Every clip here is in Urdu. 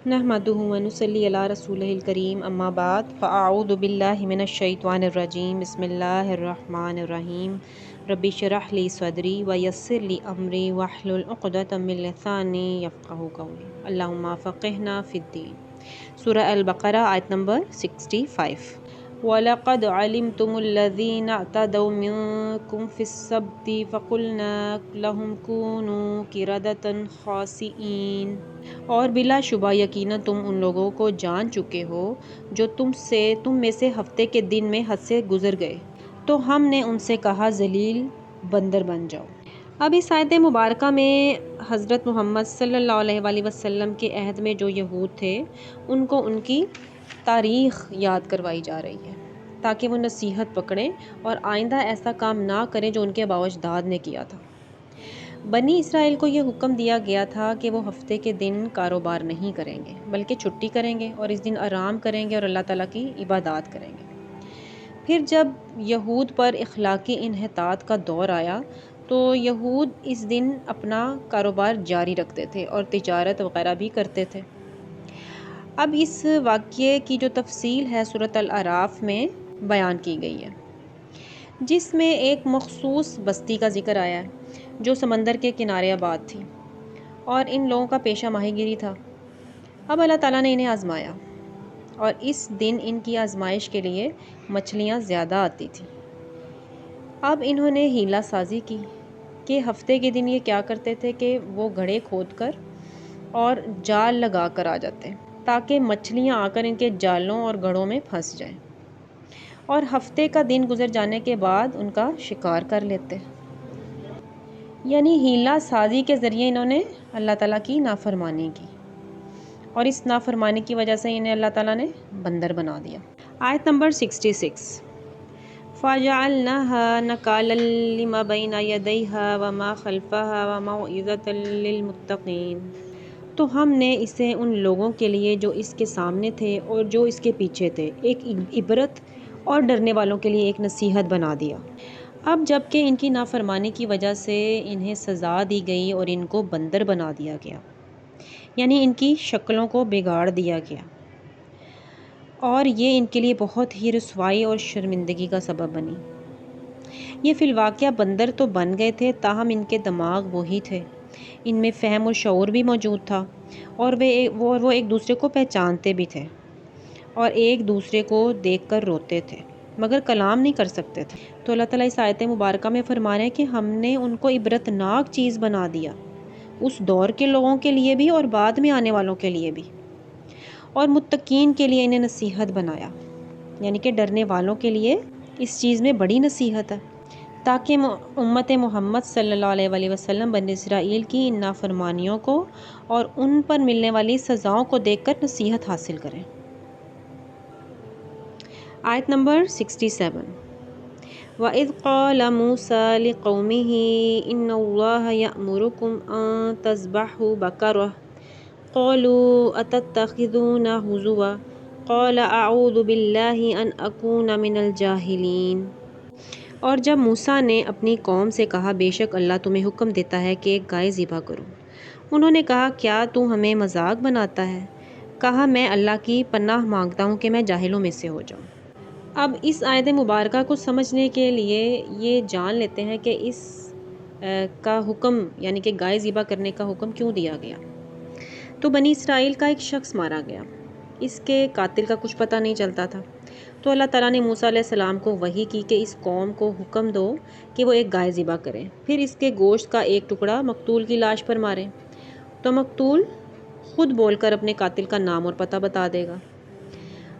نحمدہ و نصلی علی رسولہ الکریم، اما بعد، فاعوذ باللہ من الشیطان الرجیم، بسم اللہ الرحمن الرحیم۔ رب اشرح لی صدری ویسر لی امری واحلل عقدۃ من لسانی یفقہوا قولی، اللہم فقہنا فی الدین۔ سورہ البقرہ آیت نمبر 65۔ وَلَقَدْ عَلِمْتُمُ الَّذِينَ اعْتَدَوْا مِنْكُمْ فِي السَّبْتِ فَقُلْنَا لَهُمْ كُونُوا قِرَدَةً خَاسِئِينَ۔ اور بلا شبہ یقیناً تم ان لوگوں کو جان چکے ہو جو تم میں سے ہفتے کے دن میں حد سے گزر گئے، تو ہم نے ان سے کہا ذلیل بندر بن جاؤ۔ اب اس آیت مبارکہ میں حضرت محمد صلی اللہ علیہ وآلہ وسلم کے عہد میں جو یہود تھے ان کو ان کی تاریخ یاد کروائی جا رہی ہے تاکہ وہ نصیحت پکڑیں اور آئندہ ایسا کام نہ کریں جو ان کے آباء و اجداد نے کیا تھا۔ بنی اسرائیل کو یہ حکم دیا گیا تھا کہ وہ ہفتے کے دن کاروبار نہیں کریں گے بلکہ چھٹی کریں گے اور اس دن آرام کریں گے اور اللہ تعالیٰ کی عبادات کریں گے۔ پھر جب یہود پر اخلاقی انحطاط کا دور آیا تو یہود اس دن اپنا کاروبار جاری رکھتے تھے اور تجارت وغیرہ بھی کرتے تھے۔ اب اس واقعے کی جو تفصیل ہے سورۃ الاعراف میں بیان کی گئی ہے، جس میں ایک مخصوص بستی کا ذکر آیا ہے جو سمندر کے کنارے آباد تھی اور ان لوگوں کا پیشہ ماہی گیری تھا۔ اب اللہ تعالیٰ نے انہیں آزمایا اور اس دن ان کی آزمائش کے لیے مچھلیاں زیادہ آتی تھیں۔ اب انہوں نے ہیلا سازی کی کہ ہفتے کے دن یہ کیا کرتے تھے کہ وہ گڑھے کھود کر اور جال لگا کر آ جاتے تاکہ مچھلیاں آ کر ان کے جالوں اور گڑھوں میں پھنس جائیں، اور ہفتے کا دن گزر جانے کے بعد ان کا شکار کر لیتے۔ یعنی ہیلا سازی کے ذریعے انہوں نے اللہ تعالیٰ کی نافرمانی کی اور اس نافرمانی کی وجہ سے انہیں اللہ تعالیٰ نے بندر بنا دیا۔ آیت نمبر 66۔ فَجَعَلْنَاهَا نَكَالًا لِمَا بَيْنَ يَدَيْهَا وَمَا خَلْفَهَا وَمَوْعِظَةً لِّلْمُتَّقِينَ۔ تو ہم نے اسے ان لوگوں کے لیے جو اس کے سامنے تھے اور جو اس کے پیچھے تھے ایک عبرت اور ڈرنے والوں کے لیے ایک نصیحت بنا دیا۔ اب جب کہ ان کی نافرمانی کی وجہ سے انہیں سزا دی گئی اور ان کو بندر بنا دیا گیا، یعنی ان کی شکلوں کو بگاڑ دیا گیا، اور یہ ان کے لیے بہت ہی رسوائی اور شرمندگی کا سبب بنی۔ یہ فی الواقعہ بندر تو بن گئے تھے تاہم ان کے دماغ وہی تھے، ان میں فہم و شعور بھی موجود تھا اور وہ ایک دوسرے کو پہچانتے بھی تھے اور ایک دوسرے کو دیکھ کر روتے تھے مگر کلام نہیں کر سکتے تھے۔ تو اللہ تعالیٰ اس آیت مبارکہ میں فرما رہے ہیں کہ ہم نے ان کو عبرت ناک چیز بنا دیا، اس دور کے لوگوں کے لیے بھی اور بعد میں آنے والوں کے لیے بھی، اور متقین کے لیے انہیں نصیحت بنایا، یعنی کہ ڈرنے والوں کے لیے اس چیز میں بڑی نصیحت ہے تاکہ امت محمد صلی اللہ علیہ وآلہ وسلم بنی اسرائیل کی ان نافرمانیوں کو اور ان پر ملنے والی سزاؤں کو دیکھ کر نصیحت حاصل کریں۔ آیت نمبر 67۔ وَإِذْ قَالَ مُوسَىٰ لِقَوْمِهِ إِنَّ اللَّهَ يَأْمُرُكُمْ أَن تَذْبَحُوا بَقَرَةً قَالُوا أَتَتَّخِذُونَا هُزُوًا قَالَ أَعُوذُ بِاللَّهِ أَنْ أَكُونَ مِنَ الْجَاهِلِينَ۔ اور جب موسیٰ نے اپنی قوم سے کہا بے شک اللہ تمہیں حکم دیتا ہے کہ ایک گائے ذبح کرو، انہوں نے کہا کیا تو ہمیں مذاق بناتا ہے؟ کہا میں اللہ کی پناہ مانگتا ہوں کہ میں جاہلوں میں سے ہو جاؤں۔ اب اس آیت مبارکہ کو سمجھنے کے لیے یہ جان لیتے ہیں کہ اس کا حکم یعنی کہ گائے ذبح کرنے کا حکم کیوں دیا گیا۔ تو بنی اسرائیل کا ایک شخص مارا گیا، اس کے قاتل کا کچھ پتہ نہیں چلتا تھا، تو اللہ تعالیٰ نے موسیٰ علیہ السلام کو وحی کی کہ اس قوم کو حکم دو کہ وہ ایک گائے ذبح کریں، پھر اس کے گوشت کا ایک ٹکڑا مقتول کی لاش پر ماریں تو مقتول خود بول کر اپنے قاتل کا نام اور پتہ بتا دے گا۔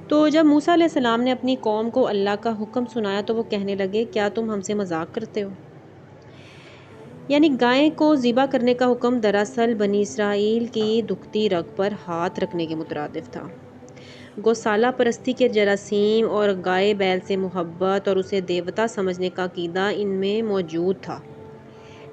تو جب موسیٰ علیہ السلام نے اپنی قوم کو اللہ کا حکم سنایا تو وہ کہنے لگے کیا تم ہم سے مذاق کرتے ہو؟ یعنی گائے کو ذبح کرنے کا حکم دراصل بنی اسرائیل کی دکھتی رگ پر ہاتھ رکھنے کے مترادف تھا۔ گوسالہ پرستی کے جراثیم اور گائے بیل سے محبت اور اسے دیوتا سمجھنے کا عقیدہ ان میں موجود تھا،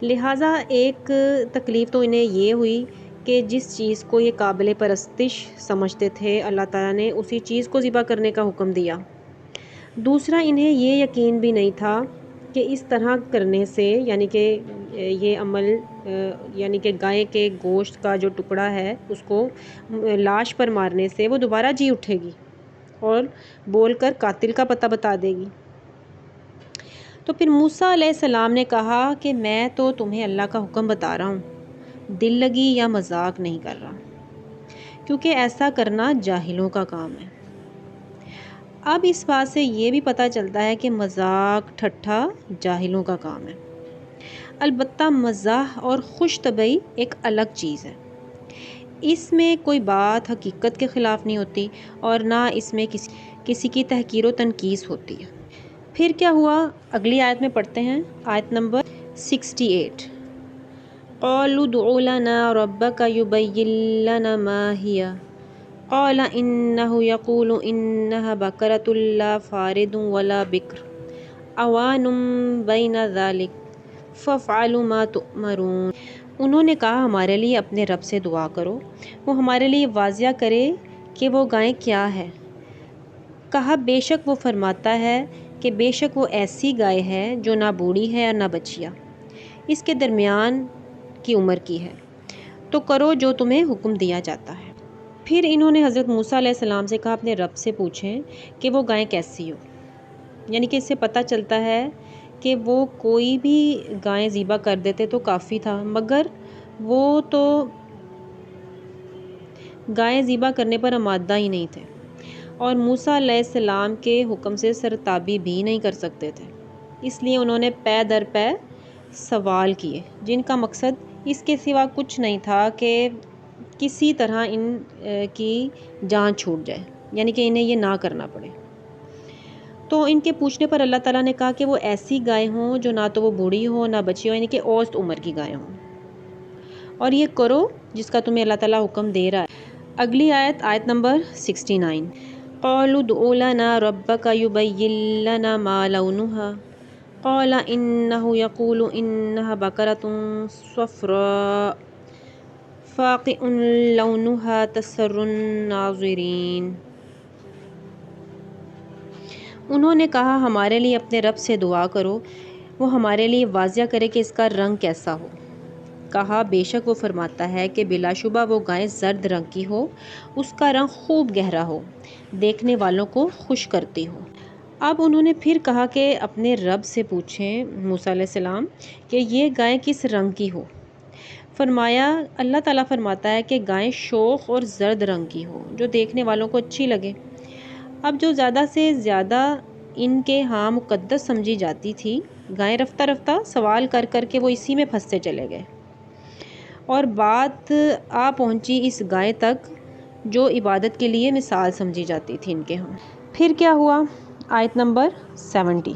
لہٰذا ایک تکلیف تو انہیں یہ ہوئی کہ جس چیز کو یہ قابل پرستش سمجھتے تھے اللہ تعالیٰ نے اسی چیز کو ذبح کرنے کا حکم دیا۔ دوسرا انہیں یہ یقین بھی نہیں تھا کہ اس طرح کرنے سے یعنی کہ یہ عمل یعنی کہ گائے کے گوشت کا جو ٹکڑا ہے اس کو لاش پر مارنے سے وہ دوبارہ جی اٹھے گی اور بول کر قاتل کا پتہ بتا دے گی۔ تو پھر موسیٰ علیہ السلام نے کہا کہ میں تو تمہیں اللہ کا حکم بتا رہا ہوں، دل لگی یا مذاق نہیں کر رہا، کیونکہ ایسا کرنا جاہلوں کا کام ہے۔ اب اس بات سے یہ بھی پتہ چلتا ہے کہ مذاق ٹھٹھا جاہلوں کا کام ہے۔ البتہ مزاح اور خوش طبعی ایک الگ چیز ہے، اس میں کوئی بات حقیقت کے خلاف نہیں ہوتی اور نہ اس میں کسی کی تحقیر و تنقیص ہوتی ہے۔ پھر کیا ہوا، اگلی آیت میں پڑھتے ہیں، آیت نمبر 68۔ قالوا ادع لنا ربك يبين لنا ما هي قال إنه يقول إنها بقرة لا فارض ولا بكر عوان بين ذلك فافعلوا ما تؤمرون۔ انہوں نے کہا ہمارے لیے اپنے رب سے دعا کرو، وہ ہمارے لیے واضح کرے کہ وہ گائے کیا ہے۔ کہا بے شک وہ فرماتا ہے کہ بے شک وہ ایسی گائے ہے جو نہ بوڑھی ہے اور نہ بچیا، اس کے درمیان کی عمر کی ہے، تو کرو جو تمہیں حکم دیا جاتا ہے۔ پھر انہوں نے حضرت موسیٰ علیہ السلام سے کہا اپنے رب سے پوچھیں کہ وہ گائے کیسی ہو، یعنی کہ اس سے پتہ چلتا ہے کہ وہ کوئی بھی گائیں ذبح کر دیتے تو کافی تھا، مگر وہ تو گائیں ذبح کرنے پر آمادہ ہی نہیں تھے اور موسیٰ علیہ السلام کے حکم سے سرتابی بھی نہیں کر سکتے تھے، اس لیے انہوں نے پے در پے سوال کیے جن کا مقصد اس کے سوا کچھ نہیں تھا کہ کسی طرح ان کی جان چھوٹ جائے، یعنی کہ انہیں یہ نہ کرنا پڑے۔ تو ان کے پوچھنے پر اللہ تعالیٰ نے کہا کہ وہ ایسی گائے ہوں جو نہ تو وہ بوڑھی ہو نہ بچی ہو، یعنی کہ اوسط عمر کی گائے ہوں، اور یہ کرو جس کا تمہیں اللہ تعالیٰ حکم دے رہا ہے۔ اگلی آیت، آیت نمبر 69۔ قالوا ادع لنا ربك يبين لنا ما لونها قال إنه يقول إنها بقرة صفراء فاقع لونها تسر الناظرین۔ انہوں نے کہا ہمارے لیے اپنے رب سے دعا کرو، وہ ہمارے لیے واضح کرے کہ اس کا رنگ کیسا ہو۔ کہا بے شک وہ فرماتا ہے کہ بلا شبہ وہ گائے زرد رنگ کی ہو، اس کا رنگ خوب گہرا ہو، دیکھنے والوں کو خوش کرتی ہو۔ اب انہوں نے پھر کہا کہ اپنے رب سے پوچھیں موسیٰ علیہ السلام کہ یہ گائے کس رنگ کی ہو۔ فرمایا اللہ تعالیٰ فرماتا ہے کہ گائے شوخ اور زرد رنگ کی ہو جو دیکھنے والوں کو اچھی لگے۔ اب جو زیادہ سے زیادہ ان کے ہاں مقدس سمجھی جاتی تھی گائیں، رفتہ رفتہ سوال کر کر کے وہ اسی میں پھنستے چلے گئے اور بات آ پہنچی اس گائے تک جو عبادت کے لیے مثال سمجھی جاتی تھی ان کے ہاں۔ پھر کیا ہوا، آیت نمبر 70۔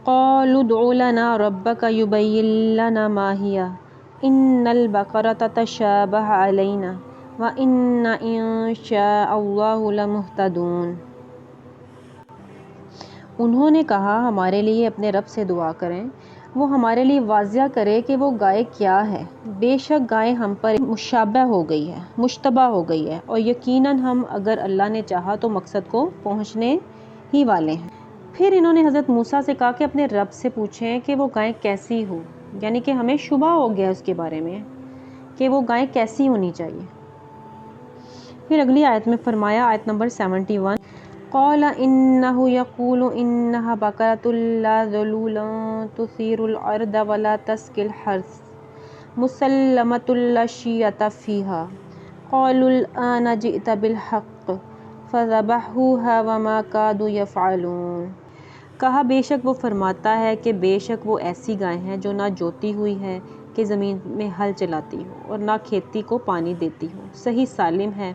قالوا ادع لنا ربك يبين لنا ما هي إن البقرة تشابه علينا وإنا إن شاء الله لمهتدون۔ انہوں نے کہا ہمارے لیے اپنے رب سے دعا کریں، وہ ہمارے لیے واضح کرے کہ وہ گائے کیا ہے، بے شک گائے ہم پر مشابہ ہو گئی ہے، مشتبہ ہو گئی ہے، اور یقیناً ہم اگر اللہ نے چاہا تو مقصد کو پہنچنے ہی والے ہیں۔ پھر انہوں نے حضرت موسیٰ سے کہا کہ اپنے رب سے پوچھیں کہ وہ گائے کیسی ہو، یعنی کہ ہمیں شبہ ہو گیا اس کے بارے میں کہ وہ گائے کیسی ہونی چاہیے۔ پھر اگلی آیت میں فرمایا، آیت نمبر 71۔ قال إنه يقول إنها بقرة لا ذلول تثير الأرض ولا تسقي الحرث مسلمة لا شية فيها قالوا الآن جئت بالحق فذبحوها وما كادوا يفعلون۔ کہا بے شک وہ فرماتا ہے کہ بے شک وہ ایسی گائے ہیں جو نہ جوتی ہوئی ہے کہ زمین میں ہل چلاتی ہو اور نہ کھیتی کو پانی دیتی ہو، صحیح سالم ہے،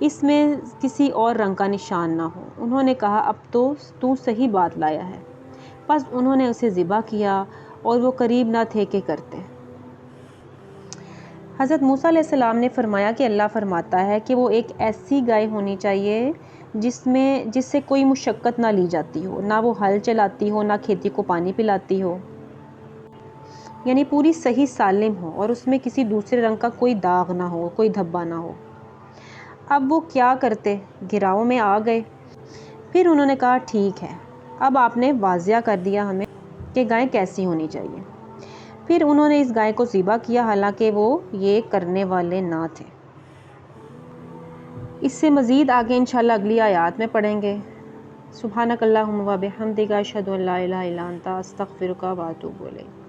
اس میں کسی اور رنگ کا نشان نہ ہو۔ انہوں نے کہا اب تو صحیح بات لایا ہے، پس انہوں نے اسے ذبح کیا اور وہ قریب نہ تھے کہ کرتے۔ حضرت موسیٰ علیہ السلام نے فرمایا کہ اللہ فرماتا ہے کہ وہ ایک ایسی گائے ہونی چاہیے جس سے کوئی مشقت نہ لی جاتی ہو، نہ وہ ہل چلاتی ہو، نہ کھیتی کو پانی پلاتی ہو، یعنی پوری صحیح سالم ہو اور اس میں کسی دوسرے رنگ کا کوئی داغ نہ ہو، کوئی دھبا نہ ہو۔ اب وہ کیا کرتے، گھراؤ میں آ گئے۔ پھر انہوں نے کہا ٹھیک ہے، اب آپ نے واضح کر دیا ہمیں کہ گائے کیسی ہونی چاہیے۔ پھر انہوں نے اس گائے کو ذبح کیا، حالانکہ وہ یہ کرنے والے نہ تھے۔ اس سے مزید آگے انشاءاللہ اگلی آیات میں پڑھیں گے۔ سبحانک اللہم و بحمدک، اشہد ان لا الہ الا انت، استغفرک و اتوب الیک۔